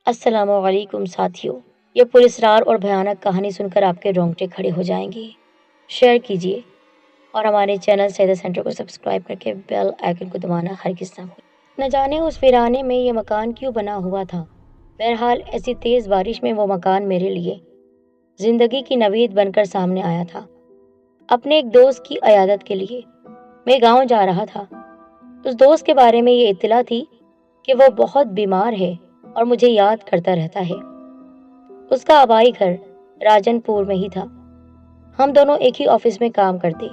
السلام علیکم ساتھیوں، یہ پراسرار اور بھیانک کہانی سن کر آپ کے رونگٹے کھڑے ہو جائیں گے۔ شیئر کیجیے اور ہمارے چینل سیدہ سینٹر کو سبسکرائب کر کے بیل آئیکن کو دبانا ہرگز نہ بھولیں۔ نہ جانے اس ویرانے میں یہ مکان کیوں بنا ہوا تھا۔ بہرحال ایسی تیز بارش میں وہ مکان میرے لیے زندگی کی نوید بن کر سامنے آیا تھا۔ اپنے ایک دوست کی عیادت کے لیے میں گاؤں جا رہا تھا۔ اس دوست کے بارے میں یہ اطلاع تھی کہ وہ بہت بیمار ہے اور مجھے یاد کرتا رہتا ہے۔ اس کا آبائی گھر راجن پور میں ہی تھا۔ ہم دونوں ایک ہی آفس میں کام کرتے۔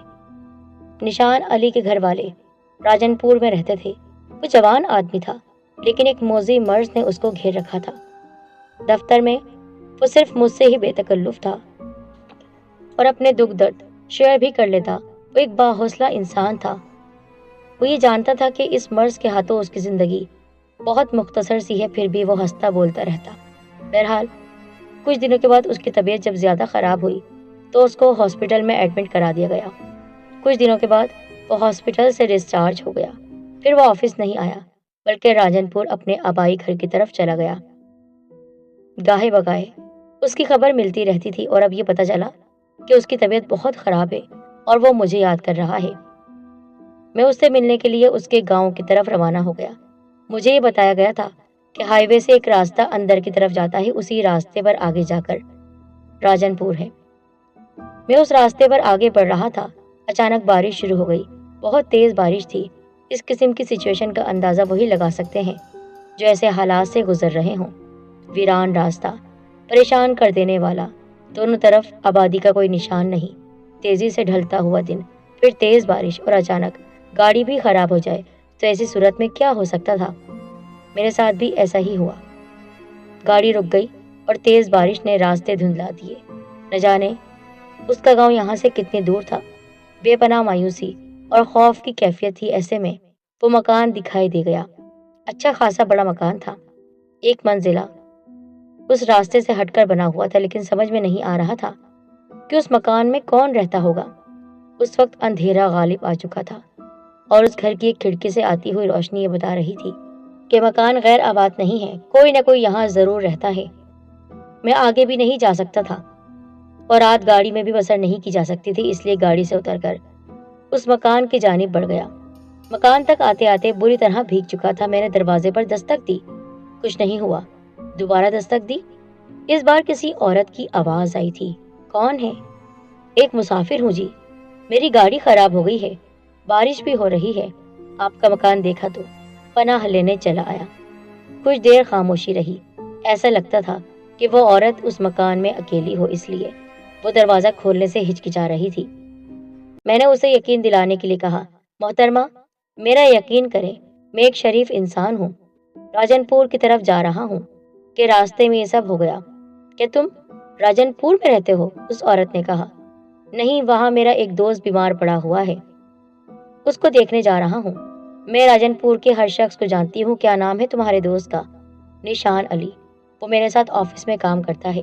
نشان علی کے گھر والے راجن پور میں رہتے تھے۔ وہ جوان آدمی تھا، لیکن ایک موذی مرض نے اس کو گھیر رکھا تھا۔ دفتر میں وہ صرف مجھ سے ہی بے تکلف تھا اور اپنے دکھ درد شیئر بھی کر لیتا۔ وہ ایک باحوصلہ انسان تھا۔ وہ یہ جانتا تھا کہ اس مرض کے ہاتھوں اس کی زندگی بہت مختصر سی ہے، پھر بھی وہ ہنستا بولتا رہتا۔ بہرحال کچھ دنوں کے بعد اس کی طبیعت جب زیادہ خراب ہوئی تو اس کو ہاسپٹل میں ایڈمٹ کرا دیا گیا۔ کچھ دنوں کے بعد وہ ہاسپٹل سے ڈسچارج ہو گیا۔ پھر وہ آفس نہیں آیا، بلکہ راجن پور اپنے آبائی گھر کی طرف چلا گیا۔ گاہے بگاہے اس کی خبر ملتی رہتی تھی اور اب یہ پتہ چلا کہ اس کی طبیعت بہت خراب ہے اور وہ مجھے یاد کر رہا ہے۔ میں اس سے ملنے کے لیے اس کے گاؤں کی طرف روانہ ہو گیا۔ مجھے یہ بتایا گیا تھا کہ ہائی وے سے ایک راستہ اندر کی طرف جاتا ہے، اسی راستے پر آگے جا کر راجن پور ہے۔ میں اس راستے پر آگے بڑھ رہا تھا، اچانک بارش شروع ہو گئی۔ بہت تیز بارش تھی۔ اس قسم کی سچویشن کا اندازہ وہی لگا سکتے ہیں جو ایسے حالات سے گزر رہے ہوں۔ ویران راستہ، پریشان کر دینے والا، دونوں طرف آبادی کا کوئی نشان نہیں، تیزی سے ڈھلتا ہوا دن، پھر تیز بارش اور اچانک گاڑی بھی خراب ہو جائے تو ایسی صورت میں کیا ہو سکتا تھا۔ میرے ساتھ بھی ایسا ہی ہوا۔ گاڑی رک گئی اور تیز بارش نے راستے دھندلا دیے۔ نہ جانے اس کا گاؤں یہاں سے کتنی دور تھا۔ بے پناہ مایوسی اور خوف کی کیفیت تھی۔ ایسے میں وہ مکان دکھائی دے گیا۔ اچھا خاصا بڑا مکان تھا، ایک منزلہ۔ اس راستے سے ہٹ کر بنا ہوا تھا، لیکن سمجھ میں نہیں آ رہا تھا کہ اس مکان میں کون رہتا ہوگا۔ اس وقت اندھیرا غالب آ چکا تھا اور اس گھر کی ایک کھڑکی سے آتی ہوئی روشنی یہ بتا رہی تھی کہ مکان غیر آباد نہیں ہے، کوئی نہ کوئی یہاں ضرور رہتا ہے۔ میں آگے بھی نہیں جا سکتا تھا اور رات گاڑی میں بھی بسر نہیں کی جا سکتی تھی، اس لیے گاڑی سے اتر کر اس مکان کی جانب بڑھ گیا۔ مکان تک آتے آتے بری طرح بھیگ چکا تھا۔ میں نے دروازے پر دستک دی، کچھ نہیں ہوا۔ دوبارہ دستک دی، اس بار کسی عورت کی آواز آئی تھی۔ کون ہے؟ ایک مسافر ہوں جی، میری گاڑی خراب ہو گئی ہے، بارش بھی ہو رہی ہے، آپ کا مکان دیکھا تو پناہ لینے چلا آیا۔ کچھ دیر خاموشی رہی۔ ایسا لگتا تھا کہ وہ عورت اس مکان میں اکیلی ہو، اس لیے وہ دروازہ کھولنے سے ہچکچا رہی تھی۔ میں نے اسے یقین دلانے کے لیے کہا، محترمہ میرا یقین کریں، میں ایک شریف انسان ہوں، راجن پور کی طرف جا رہا ہوں کہ راستے میں یہ سب ہو گیا۔ کیا تم راجن پور میں رہتے ہو؟ اس عورت نے کہا۔ نہیں، وہاں میرا ایک دوست بیمار پڑا ہوا ہے، اس کو دیکھنے جا رہا ہوں۔ میں راجن پور کے ہر شخص کو جانتی ہوں۔ کیا نام ہے تمہارے دوست کا؟ نشان علی، وہ میرے ساتھ آفس میں کام کرتا ہے۔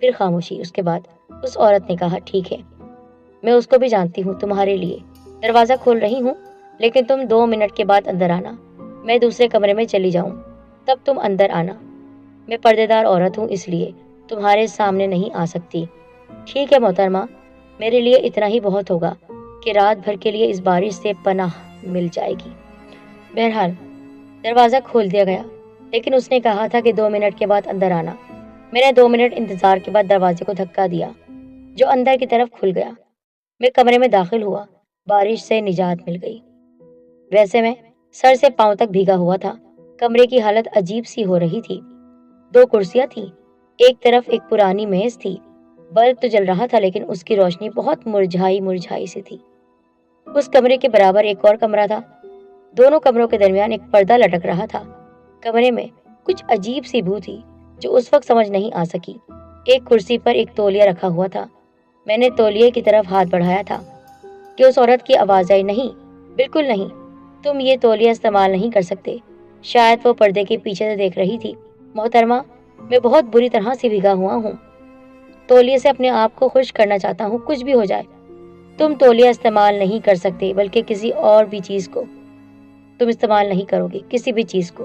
پھر خاموشی۔ اس کے بعد اس عورت نے کہا، ٹھیک ہے، میں اس کو بھی جانتی ہوں، تمہارے لیے دروازہ کھول رہی ہوں، لیکن تم 2 منٹ کے بعد اندر آنا، میں دوسرے کمرے میں چلی جاؤں تب تم اندر آنا۔ میں پردے دار عورت ہوں، اس لیے تمہارے سامنے نہیں آ سکتی۔ ٹھیک ہے محترمہ، میرے لیے اتنا ہی بہت ہوگا کہ رات بھر کے لیے اس بارش سے پناہ مل جائے گی۔ بہرحال دروازہ کھول دیا گیا، لیکن اس نے کہا تھا کہ 2 منٹ کے بعد اندر آنا۔ میں نے 2 منٹ انتظار کے بعد دروازے کو دھکا دیا جو اندر کی طرف کھل گیا۔ میں کمرے میں داخل ہوا، بارش سے نجات مل گئی۔ ویسے میں سر سے پاؤں تک بھیگا ہوا تھا۔ کمرے کی حالت عجیب سی ہو رہی تھی۔ 2 کرسیاں تھیں، ایک طرف ایک پرانی میز تھی، بلب تو جل رہا تھا لیکن اس کی روشنی بہت مرجھائی سی تھی۔ اس کمرے کے برابر ایک اور کمرہ تھا، دونوں کمروں کے درمیان ایک پردہ لٹک رہا تھا۔ کمرے میں کچھ عجیب سی بو تھی جو اس وقت سمجھ نہیں آ سکی۔ ایک کرسی پر ایک تولیہ رکھا ہوا تھا۔ میں نے تولیے کی طرف ہاتھ بڑھایا تھا کہ اس عورت کی آواز آئی، نہیں، بالکل نہیں، تم یہ تولیہ استعمال نہیں کر سکتے۔ شاید وہ پردے کے پیچھے سے دیکھ رہی تھی۔ محترمہ میں بہت بری طرح سے بھیگا ہوا ہوں، تولیے سے اپنے آپ کو خشک کرنا چاہتا ہوں، کچھ بھی ہو جائے تم تولیہ استعمال نہیں کر سکتے، بلکہ کسی اور بھی چیز کو تم استعمال نہیں کرو گے، کسی بھی چیز کو۔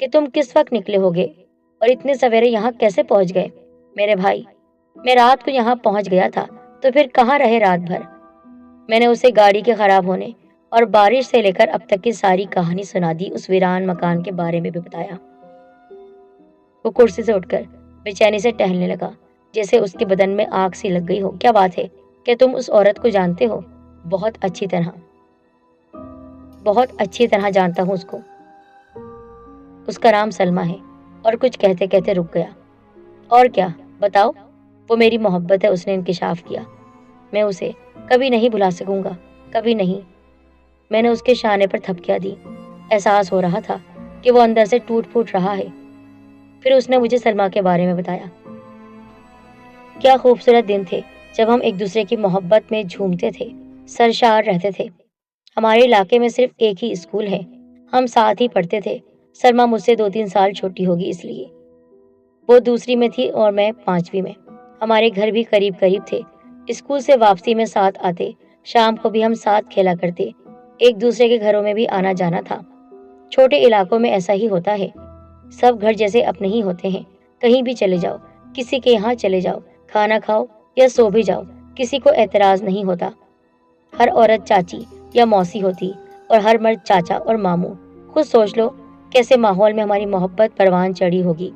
کہ تم کس وقت نکلے ہوگے اور اتنے سویرے یہاں کیسے پہنچ گئے؟ میرے بھائی، میں رات کو یہاں پہنچ گیا تھا تو پھر کہاں رہے رات بھر؟ میں نے اسے گاڑی کے خراب ہونے اور بارش سے لے کر اب تک کی ساری کہانی سنا دی، اس ویران مکان کے بارے میں بھی بتایا۔ وہ کرسی سے اٹھ کر بے چینی سے ٹہلنے لگا، جیسے اس کے بدن میں آگ سی لگ گئی ہو۔ کیا بات ہے کہ تم اس عورت کو جانتے ہو؟ بہت اچھی طرح جانتا ہوں اس کو۔ اس کا نام سلمیٰ ہے۔ اور کچھ کہتے کہتے رک گیا۔ اور کیا؟ بتاؤ۔ وہ میری محبت ہے، اس نے انکشاف کیا۔ میں اسے کبھی نہیں بھلا سکوں گا، کبھی نہیں۔ میں نے اس کے شانے پر تھپکیاں دی۔ احساس ہو رہا تھا کہ وہ اندر سے ٹوٹ پھوٹ رہا ہے۔ پھر اس نے مجھے سلمیٰ کے بارے میں بتایا۔ کیا خوبصورت دن تھے جب ہم ایک دوسرے کی محبت میں جھومتے تھے، سرشار رہتے تھے۔ ہمارے علاقے میں صرف ایک ہی اسکول ہے، ہم ساتھ ہی پڑھتے تھے۔ سلمیٰ مجھ سے 2-3 سال چھوٹی ہوگی، اس لیے وہ دوسری میں تھی اور میں 5ویں میں۔ ہمارے گھر بھی قریب قریب تھے۔ اسکول سے واپسی میں ساتھ آتے، شام کو بھی ہم ساتھ کھیلا کرتے، ایک دوسرے کے گھروں میں بھی آنا جانا تھا۔ چھوٹے علاقوں میں ایسا ہی ہوتا ہے، سب گھر جیسے اپنے ہی ہوتے ہیں۔ کہیں بھی چلے جاؤ، کسی کے یہاں چلے جاؤ، کھانا کھاؤ یا سو بھی جاؤ، کسی کو اعتراض نہیں ہوتا۔ ہر عورت چاچی یا موسی ہوتی اور ہر مرد چاچا اور ماموں۔ خود سوچ لو کیسے ماحول میں ہماری محبت پروان چڑھی ہوگی۔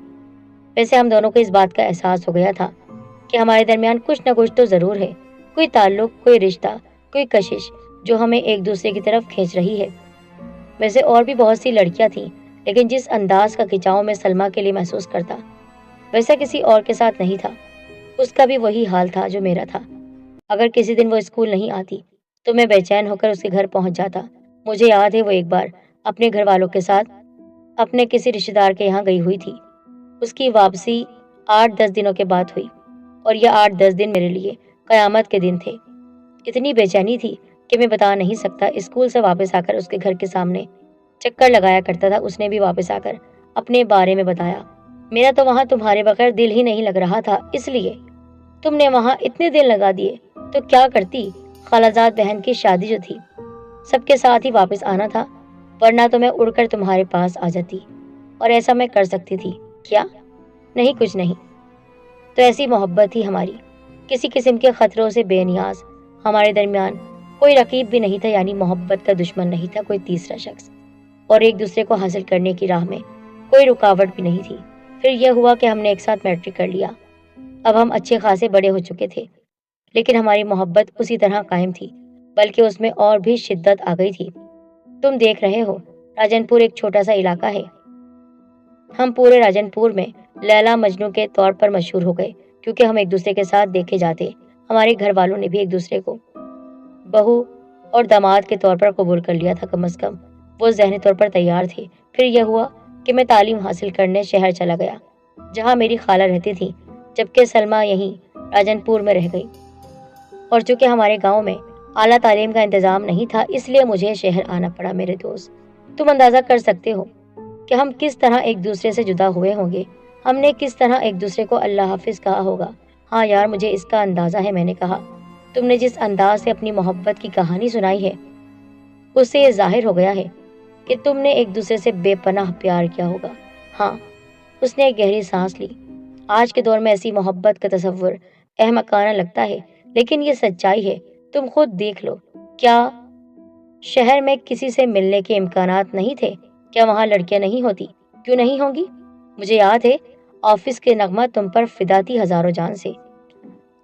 ویسے ہم دونوں کو اس بات کا احساس ہو گیا تھا کہ ہمارے درمیان کچھ نہ کچھ تو ضرور ہے، کوئی تعلق، کوئی رشتہ، کوئی کشش جو ہمیں ایک دوسرے کی طرف کھینچ رہی ہے۔ ویسے اور بھی بہت سی لڑکیاں تھیں، لیکن جس انداز کا کھنچاؤ میں سلمیٰ کے لیے محسوس کرتا، ویسا کسی اور کے ساتھ نہیں تھا۔ اس کا بھی وہی حال تھا جو میرا تھا۔ اگر کسی دن وہ اسکول نہیں آتی تو میں بے چین ہو کر اس کے گھر پہنچ جاتا۔ مجھے یاد ہے وہ ایک بار اپنے گھر والوں کے ساتھ اپنے کسی رشتے دار کے یہاں گئی ہوئی تھی۔ اس کی واپسی 8-10 دنوں کے بعد ہوئی، اور یہ 8-10 دن میرے لیے قیامت کے دن تھے۔ اتنی بے چینی تھی کہ میں بتا نہیں سکتا۔ اسکول سے واپس آ کر اس کے گھر کے سامنے چکر لگایا کرتا تھا۔ اس نے بھی واپس آ کر اپنے بارے میں بتایا۔ میرا تو وہاں تمہارے بغیر دل ہی نہیں لگ رہا تھا، اس لیے تم نے وہاں اتنے دن لگا دیے تو کیا کرتی؟ خالہ زاد بہن کی شادی جو تھی، سب کے ساتھ ہی واپس آنا تھا، ورنہ تو میں اڑ کر تمہارے پاس آ جاتی، اور ایسا میں کر سکتی تھی کیا؟ نہیں، کچھ نہیں۔ تو ایسی محبت تھی ہماری، کسی قسم کے خطروں سے بے نیاز۔ ہمارے درمیان کوئی رقیب بھی نہیں تھا، یعنی محبت کا دشمن نہیں تھا کوئی تیسرا شخص، اور ایک دوسرے کو حاصل کرنے کی راہ میں کوئی رکاوٹ بھی نہیں تھی۔ پھر یہ ہوا کہ ہم نے ایک ساتھ میٹرک کر لیا۔ اب ہم اچھے خاصے بڑے ہو چکے تھے، لیکن ہماری محبت اسی طرح قائم تھی، بلکہ اس میں اور بھی شدت آ گئی تھی۔ تم دیکھ رہے ہو، راجن پور ایک چھوٹا سا علاقہ ہے۔ ہم پورے راجن پور میں لیلا مجنوں کے طور پر مشہور ہو گئے، کیونکہ ہم ایک دوسرے کے ساتھ دیکھے جاتے۔ ہمارے گھر والوں نے بھی ایک دوسرے کو بہو اور داماد کے طور پر قبول کر لیا تھا، کم از کم وہ ذہنی طور پر تیار تھے۔ پھر یہ ہوا کہ میں تعلیم حاصل کرنے شہر چلا گیا، جہاں میری خالہ رہتی تھی، جبکہ سلمیٰ یہیں راجن پور میں رہ گئی۔ اور چونکہ ہمارے گاؤں میں اعلیٰ تعلیم کا انتظام نہیں تھا، اس لیے مجھے شہر آنا پڑا۔ میرے دوست، تم اندازہ کر سکتے ہو کہ ہم کس طرح ایک دوسرے سے جدا ہوئے ہوں گے، ہم نے کس طرح ایک دوسرے کو اللہ حافظ کہا ہوگا۔ ہاں یار، مجھے اس کا اندازہ ہے، میں نے کہا۔ تم نے جس انداز سے اپنی محبت کی کہانی سنائی ہے، اس سے یہ ظاہر ہو گیا ہے کہ تم نے ایک دوسرے سے بے پناہ پیار کیا ہوگا۔ ہاں، اس نے ایک گہری سانس لی۔ آج کے دور میں ایسی محبت کا تصور احمقانہ لگتا ہے، لیکن یہ سچائی ہے۔ تم خود دیکھ لو، کیا شہر میں کسی سے ملنے کے امکانات نہیں تھے؟ کیا وہاں لڑکیاں نہیں ہوتی؟ کیوں نہیں ہوں گی؟ مجھے یاد ہے آفس کے نغمہ تم پر فدا تھی ہزاروں جان سے۔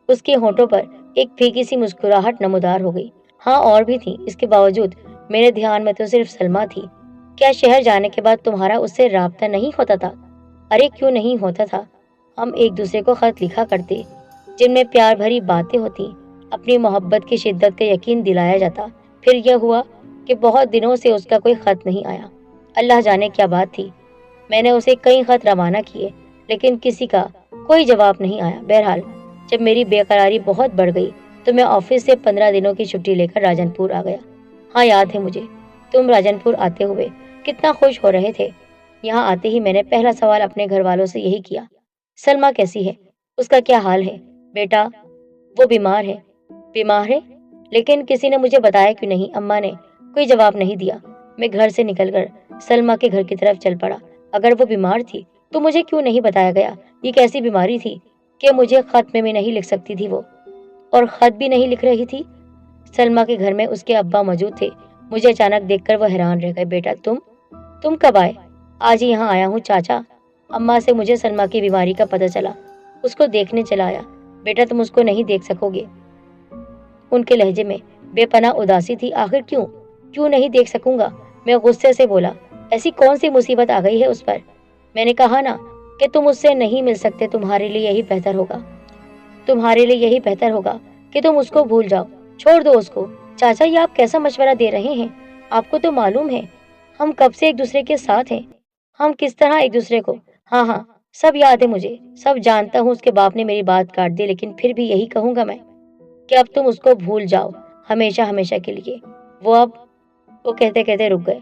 اس کے ہونٹوں پر ایک پھیکی سی مسکراہٹ نمودار ہو گئی۔ ہاں، اور بھی تھی، اس کے باوجود میرے دھیان میں تو صرف سلمیٰ تھی۔ کیا شہر جانے کے بعد تمہارا اس سے رابطہ نہیں ہوتا تھا؟ ارے کیوں نہیں ہوتا تھا؟ ہم ایک دوسرے کو خط لکھا کرتے، جن میں پیار بھری باتیں ہوتی، اپنی محبت کی شدت کا یقین دلایا جاتا۔ پھر یہ ہوا کہ بہت دنوں سے اس کا کوئی خط نہیں آیا۔ اللہ جانے کیا بات تھی۔ میں نے اسے کئی خط روانہ کیے، لیکن کسی کا کوئی جواب نہیں آیا۔ بہرحال جب میری بے قراری بہت بڑھ گئی تو میں آفس سے 15 دنوں کی چھٹی لے کر راجن پور آ گیا۔ ہاں، یاد ہے مجھے، تم راجن پور آتے ہوئے کتنا خوش ہو رہے تھے۔ یہاں آتے ہی میں نے پہلا سوال اپنے گھر والوں سے یہی کیا، سلمیٰ کیسی ہے؟ اس کا کیا حال ہے؟ بیٹا، وہ بیمار ہے۔ بیمار ہے؟ لیکن کسی نے مجھے بتایا کیوں نہیں؟ اماں نے کوئی جواب نہیں دیا۔ میں گھر سے نکل کر سلمیٰ کے گھر کی طرف چل پڑا۔ اگر وہ بیمار تھی تو مجھے کیوں نہیں بتایا گیا؟ یہ کیسی بیماری تھی کہ مجھے خط میں بھی نہیں لکھ سکتی تھی وہ، اور خط بھی نہیں لکھ رہی تھی؟ سلمیٰ کے گھر میں اس کے ابا موجود تھے۔ مجھے اچانک دیکھ کر وہ حیران رہ گئے۔ بیٹا تم کب آئے؟ آج ہی یہاں آیا ہوں چاچا، اماں سے مجھے سلمیٰ کی بیماری کا پتہ چلا، اس کو دیکھنے چلا آیا۔ بیٹا تم اس کو نہیں دیکھ سکو گے؟ ان کے لہجے میں بے پناہ اداسی تھی۔ آخر کیوں نہیں دیکھ سکوں گا؟ میں غصے سے بولا۔ ایسی کون سی مصیبت آ گئی ہے اس پر؟ میں نے کہا نا کہ تم اس سے نہیں مل سکتے، تمہارے لیے یہی بہتر ہوگا کہ تم اس کو بھول جاؤ، چھوڑ دو اس کو۔ چاچا یہ آپ کیسا مشورہ دے رہے ہیں؟ آپ کو تو معلوم ہے ہم کب سے ایک دوسرے کے ساتھ ہیں، ہم کس طرح ایک دوسرے کو… ہاں سب یاد ہے مجھے، سب جانتا ہوں۔ اس کے باپ نے میری بات کاٹ دی، لیکن پھر بھی یہی کہوں گا میں کہ اب تم اس کو بھول جاؤ، ہمیشہ کے لیے۔ وہ کہتے کہتے رک گئے۔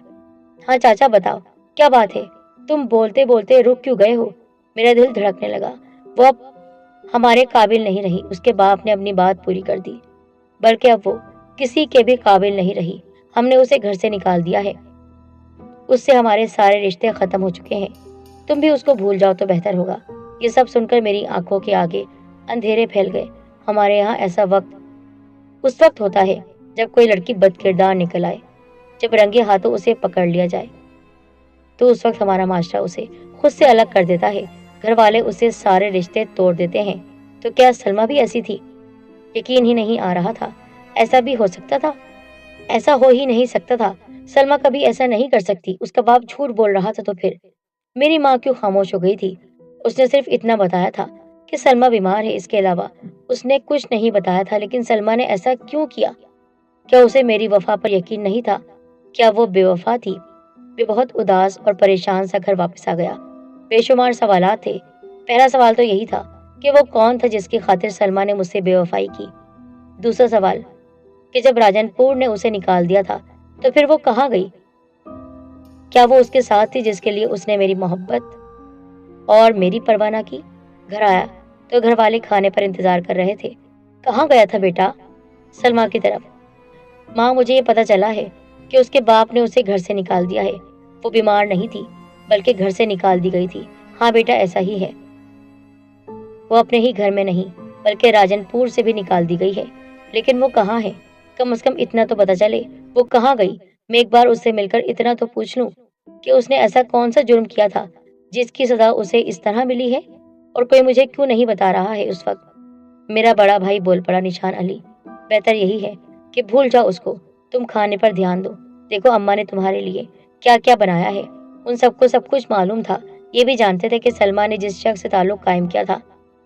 ہاں چاچا بتاؤ کیا بات ہے؟ تم بولتے بولتے رک کیوں گئے ہو؟ میرا دل دھڑکنے لگا۔ وہ اب ہمارے قابل نہیں رہی، اس کے باپ نے اپنی بات پوری کر دی، بلکہ اب وہ کسی کے بھی قابل نہیں رہی۔ ہم نے اسے گھر سے نکال دیا ہے، اس سے ہمارے سارے رشتے ختم ہو چکے ہیں۔ تم بھی اس کو بھول جاؤ تو بہتر ہوگا۔ یہ سب سن کر میری آنکھوں کے آگے اندھیرے پھیل گئے۔ ہمارے یہاں ایسا وقت اس وقت ہوتا ہے جب کوئی لڑکی بد کردار نکل آئے، جب رنگے ہاتھوں اسے پکڑ لیا جائے، تو اس وقت ہمارا معاشرہ اسے خود سے الگ کر دیتا ہے، گھر والے اسے سارے رشتے توڑ دیتے ہیں۔ تو کیا سلمیٰ بھی ایسی تھی؟ یقین ہی نہیں آ رہا تھا۔ ایسا بھی ہو سکتا تھا؟ ایسا ہو ہی نہیں سکتا تھا۔ سلمیٰ کبھی ایسا نہیں کر سکتی، اس کا باپ جھوٹ بول رہا تھا۔ تو پھر میری ماں کیوں خاموش ہو گئی تھی؟ اس نے صرف اتنا بتایا تھا کہ سلمیٰ بیمار ہے، اس کے علاوہ اس نے کچھ نہیں بتایا تھا۔ لیکن سلمیٰ نے ایسا کیوں کیا؟ کیا اسے میری وفا پر یقین نہیں تھا؟ کیا وہ بے وفا تھی؟ میں بہت اداس اور پریشان سا گھر واپس آ گیا۔ بے شمار سوالات تھے۔ پہلا سوال تو یہی تھا کہ وہ کون تھا جس کی خاطر سلمیٰ نے مجھ سے بے وفائی کی؟ دوسرا سوال کہ جب راجن پور نے اسے نکال دیا تھا تو پھر وہ کہاں گئی؟ کیا وہ اس کے ساتھ تھی جس کے لیے اس نے میری محبت اور میری پرواہ نہ کی؟ گھر آیا تو گھر والے کھانے پر انتظار کر رہے تھے۔ کہاں گیا تھا بیٹا؟ سلمیٰ کی طرف۔ ماں مجھے یہ پتا چلا ہے کہ اس کے باپ نے اسے گھر سے نکال دیا ہے۔ وہ بیمار نہیں تھی بلکہ گھر سے نکال دی گئی تھی۔ ہاں بیٹا ایسا ہی ہے، وہ اپنے ہی گھر میں نہیں بلکہ راجن پور سے بھی نکال دی گئی ہے۔ لیکن وہ کہاں ہے؟ کم از کم اتنا تو پتا چلے وہ کہاں گئی۔ میں ایک بار اس سے مل کر اتنا تو پوچھ لوں کہ اس نے ایسا کون سا جرم کیا تھا جس کی سزا اسے اس طرح ملی ہے، اور کوئی مجھے کیوں نہیں بتا رہا ہے؟ اس وقت میرا بڑا بھائی بول پڑا، نشان علی بہتر یہی ہے کہ بھول جاؤ اس کو، تم کھانے پر دھیان دو۔ دیکھو اماں نے تمہارے لیے کیا کیا بنایا ہے۔ ان سب کو سب کچھ معلوم تھا، یہ بھی جانتے تھے کہ سلمیٰ نے جس شخص سے تعلق قائم کیا تھا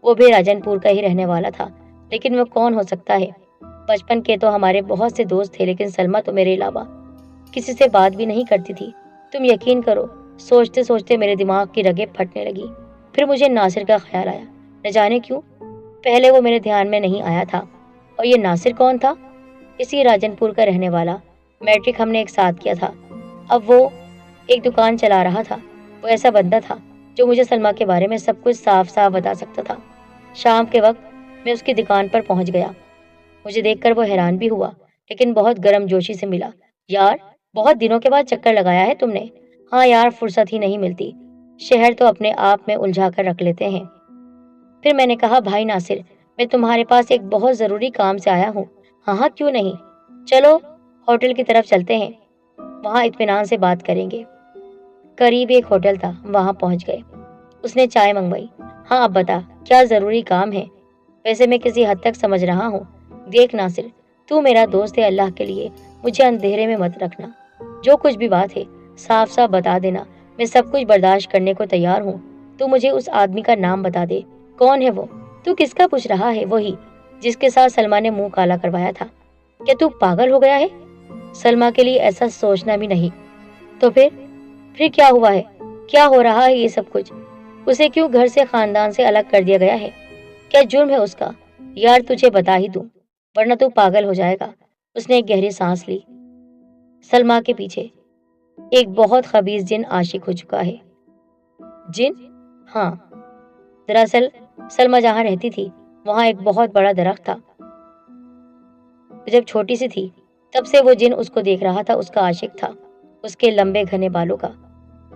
وہ بھی راجن پور کا ہی رہنے والا تھا۔ لیکن وہ کون ہو سکتا ہے؟ بچپن کے تو ہمارے بہت سے دوست تھے، لیکن سلمیٰ تو میرے علاوہ کسی سے بات بھی نہیں کرتی تھی۔ تم یقین کرو، سوچتے سوچتے میرے دماغ کی رگیں پھٹنے لگی۔ پھر مجھے ناصر کا خیال آیا، نہ جانے کیوں پہلے وہ میرے دھیان میں نہیں آیا تھا۔ اور یہ ناصر کون تھا؟ اسی راجن پور کا رہنے والا، میٹرک ہم نے ایک ساتھ کیا تھا۔ اب وہ ایک دکان چلا رہا تھا۔ وہ ایسا بندہ تھا جو مجھے سلمیٰ کے بارے میں سب کچھ صاف صاف بتا سکتا تھا۔ شام کے وقت میں اس کی دکان پر پہنچ گیا۔ مجھے دیکھ کر وہ حیران بھی ہوا، لیکن بہت گرم جوشی سے ملا۔ یار بہت دنوں کے بعد چکر لگایا ہے تم نے۔ ہاں یار فرصت ہی نہیں ملتی، شہر تو اپنے آپ میں الجھا کر رکھ لیتے ہیں۔ پھر میں نے کہا بھائی ناصر، میں تمہارے پاس ایک بہت ضروری کام سے آیا ہوں۔ ہاں کیوں نہیں، چلو ہوٹل کی طرف چلتے ہیں، وہاں اطمینان سے بات کریں گے۔ قریب ایک ہوٹل تھا، وہاں پہنچ گئے۔ اس نے چائے منگوائی۔ ہاں اب بتا کیا ضروری کام ہے؟ ویسے میں کسی حد تک سمجھ رہا ہوں۔ دیکھ ناصر، تو میرا دوست ہے، اللہ کے لیے مجھے اندھیرے میں مت رکھنا۔ جو کچھ بھی بات ہے صاف صاف بتا دینا، میں سب کچھ برداشت کرنے کو تیار ہوں۔ تو مجھے اس آدمی کا نام بتا دے، کون ہے وہ؟ تو کس کا پوچھ رہا ہے؟ وہی جس کے ساتھ سلمیٰ نے منہ کالا کروایا تھا۔ کیا تو پاگل ہو گیا ہے؟ سلمیٰ کے لیے ایسا سوچنا بھی نہیں۔ تو پھر کیا ہوا ہے؟ کیا ہو رہا ہے یہ سب کچھ؟ اسے کیوں گھر سے خاندان سے الگ کر دیا گیا ہے؟ کیا جرم ہے اس کا؟ یار تجھے بتا ہی دوں ورنہ تو پاگل ہو جائے گا۔ اس نے ایک گہری سانس لی۔ سلمیٰ کے پیچھے ایک بہت خبیث جن عاشق ہو چکا ہے۔ جن؟ ہاں، دراصل سلمیٰ جہاں رہتی تھی وہاں ایک بہت بڑا درخت تھا۔ جب چھوٹی سی تھی تب سے وہ جن اس کو دیکھ رہا تھا، اس کا عاشق تھا، اس کے لمبے گھنے بالوں کا۔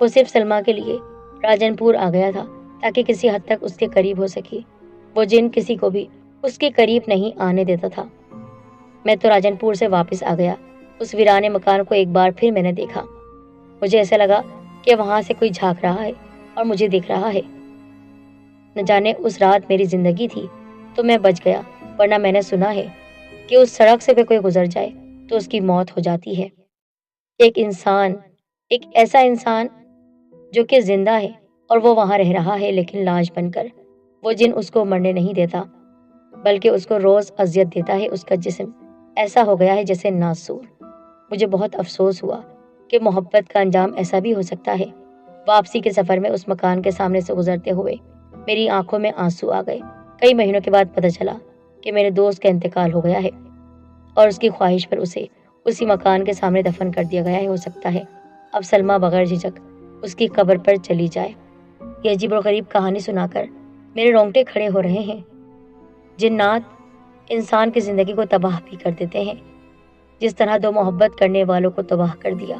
وہ صرف سلما کے لیے راجن پور آ گیا تھا تاکہ کسی حد تک اس کے قریب ہو سکے۔ وہ جن کسی کو بھی اس کے قریب نہیں آنے دیتا تھا۔ میں تو راجن پور سے واپس آ گیا۔ اس ویرانے مکان کو ایک بار پھر میں نے دیکھا۔ مجھے ایسا لگا کہ وہاں سے کوئی جھانک رہا ہے اور مجھے دیکھ رہا ہے۔ نہ جانے اس رات میری زندگی تھی تو میں بچ گیا، ورنہ میں نے سنا ہے کہ اس سڑک سے کوئی گزر جائے تو اس کی موت ہو جاتی ہے۔ ایک ایسا انسان جو کہ زندہ ہے اور وہ وہاں رہ رہا ہے، لیکن لاش بن کر۔ وہ جن اس کو مرنے نہیں دیتا بلکہ اس کو روز اذیت دیتا ہے۔ اس کا جسم ایسا ہو گیا ہے جیسے ناسور۔ مجھے بہت افسوس ہوا کہ محبت کا انجام ایسا بھی ہو سکتا ہے۔ واپسی کے سفر میں اس مکان کے سامنے سے گزرتے ہوئے میری آنکھوں میں آنسو آ گئے۔ کئی مہینوں کے بعد پتہ چلا کہ میرے دوست کا انتقال ہو گیا ہے اور اس کی خواہش پر اسے اسی مکان کے سامنے دفن کر دیا گیا ہے۔ ہو سکتا ہے اب سلما بغیر جھجک اس کی قبر پر چلی جائے۔ یہ عجیب و غریب کہانی سنا کر میرے رونگٹے کھڑے ہو رہے ہیں۔ جنات انسان کی زندگی کو تباہ بھی کر دیتے ہیں، جس طرح دو محبت کرنے والوں کو تباہ کر دیا۔